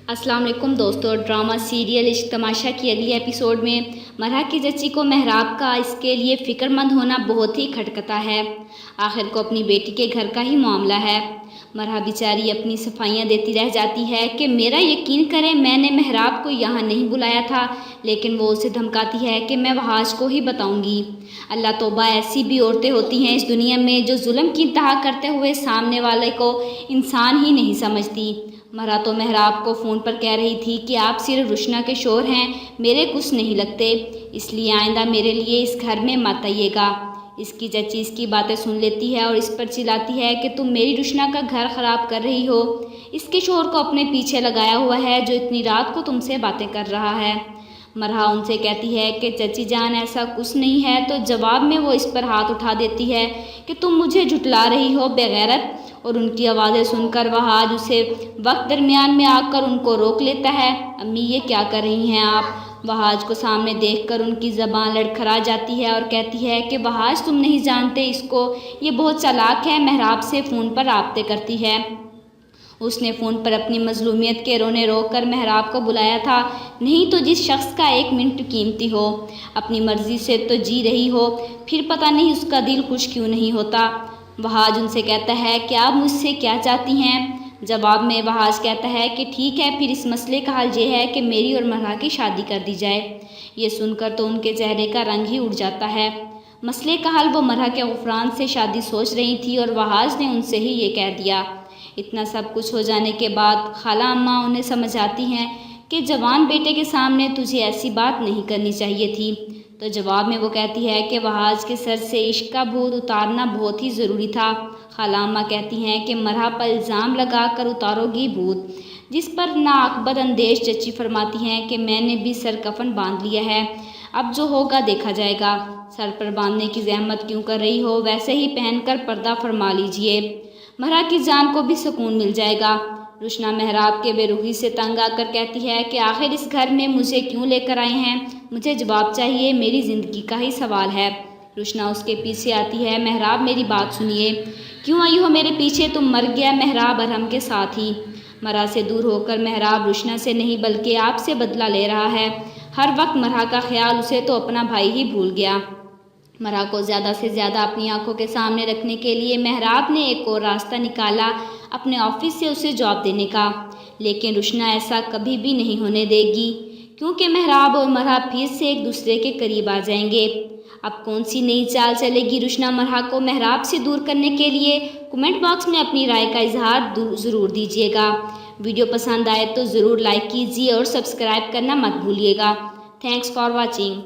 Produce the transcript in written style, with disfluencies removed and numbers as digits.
अस्सलाम वालेकुम दोस्तों। ड्रामा सीरियल इश्क तमाशा की अगली एपिसोड में मरहा की चची को मेहराब का इसके लिए फ़िक्रमंद होना बहुत ही खटकता है। आखिर को अपनी बेटी के घर का ही मामला है। मरहा बेचारी अपनी सफाइयाँ देती रह जाती है कि मेरा यकीन करें, मैंने मेहराब को यहाँ नहीं बुलाया था, लेकिन वो उसे धमकाती है कि मैं वहाज को ही बताऊँगी। अल्लाह तौबा, ऐसी भी औरतें होती हैं इस दुनिया में जो जुल्म की इंतहा करते हुए सामने वाले को इंसान ही नहीं समझती। मरहा तो मेहराब को फ़ोन पर कह रही थी कि आप सिर्फ रुशना के शोर हैं, मेरे कुछ नहीं लगते, इसलिए आइंदा मेरे लिए इस घर में मत आइएगा। इसकी चची इसकी बातें सुन लेती है और इस पर चिल्लाती है कि तुम मेरी रुशना का घर ख़राब कर रही हो। इसके शोर को अपने पीछे लगाया हुआ है जो इतनी रात को तुमसे बातें कर रहा है। मरहा उनसे कहती है कि चची जान ऐसा कुछ नहीं है, तो जवाब में वो इस पर हाथ उठा देती है कि तुम मुझे झुठला रही हो बेगैरत। और उनकी आवाज़ें सुनकर वहाज उसे वक्त दरमियान में आकर उनको रोक लेता है। अम्मी ये क्या कर रही हैं आप? वहाज को सामने देखकर उनकी ज़बान लड़खड़ा जाती है और कहती है कि वहाज तुम नहीं जानते इसको, ये बहुत चालाक है, मेहराब से फ़ोन पर राब्ते करती है। उसने फ़ोन पर अपनी मजलूमियत के रोने रोक कर मेहराब को बुलाया था। नहीं तो जिस शख्स का एक मिनट कीमती हो, अपनी मर्ज़ी से तो जी रही हो, फिर पता नहीं उसका दिल खुश क्यों नहीं होता। वहाज उनसे कहता है कि आप मुझसे क्या चाहती हैं? जवाब में वहाज कहता है कि ठीक है, फिर इस मसले का हल ये है कि मेरी और मरहा की शादी कर दी जाए। ये सुनकर तो उनके चेहरे का रंग ही उड़ जाता है। मसले का हल वो मरहा के गुफरान से शादी सोच रही थी और वहाज ने उनसे ही ये कह दिया। इतना सब कुछ हो जाने के बाद खाला अम्मा उन्हें समझाती हैं कि जवान बेटे के सामने तुझे ऐसी बात नहीं करनी चाहिए थी। तो जवाब में वो कहती है कि वहाज के सर से इश्क का भूत उतारना बहुत ही ज़रूरी था। खाला अम्मा कहती हैं कि मरहा पर इल्ज़ाम लगा कर उतारोगी भूत, जिस पर नाअकबद अंदेश चची फरमाती हैं कि मैंने भी सर कफन बांध लिया है, अब जो होगा देखा जाएगा। सर पर बांधने की जहमत क्यों कर रही हो, वैसे ही पहनकर पर्दा फरमा लीजिए, मरहा की जान को भी सुकून मिल जाएगा। रुशना मेहराब के बेरुखी से तंग आकर कहती है कि आखिर इस घर में मुझे क्यों लेकर आए हैं, मुझे जवाब चाहिए, मेरी ज़िंदगी का ही सवाल है। रुशना उसके पीछे आती है। मेहराब मेरी बात सुनिए, क्यों आई हो मेरे पीछे? तुम मर गया मेहराब अरहम के साथ ही। मरहा से दूर होकर मेहराब रुशना से नहीं बल्कि आपसे बदला ले रहा है। हर वक्त मरहा का ख्याल उसे तो अपना भाई ही भूल गया। मरहा को ज़्यादा से ज़्यादा अपनी आंखों के सामने रखने के लिए मेहराब ने एक और रास्ता निकाला, अपने ऑफिस से उसे जॉब देने का। लेकिन रुशना ऐसा कभी भी नहीं होने देगी, क्योंकि मेहराब और मरहा फिर से एक दूसरे के करीब आ जाएंगे। अब कौन सी नई चाल चलेगी रुशना मरहा को मेहराब से दूर करने के लिए? कमेंट बॉक्स में अपनी राय का इजहार ज़रूर दीजिएगा। वीडियो पसंद आए तो ज़रूर लाइक कीजिए और सब्सक्राइब करना मत भूलिएगा। Thanks for watching.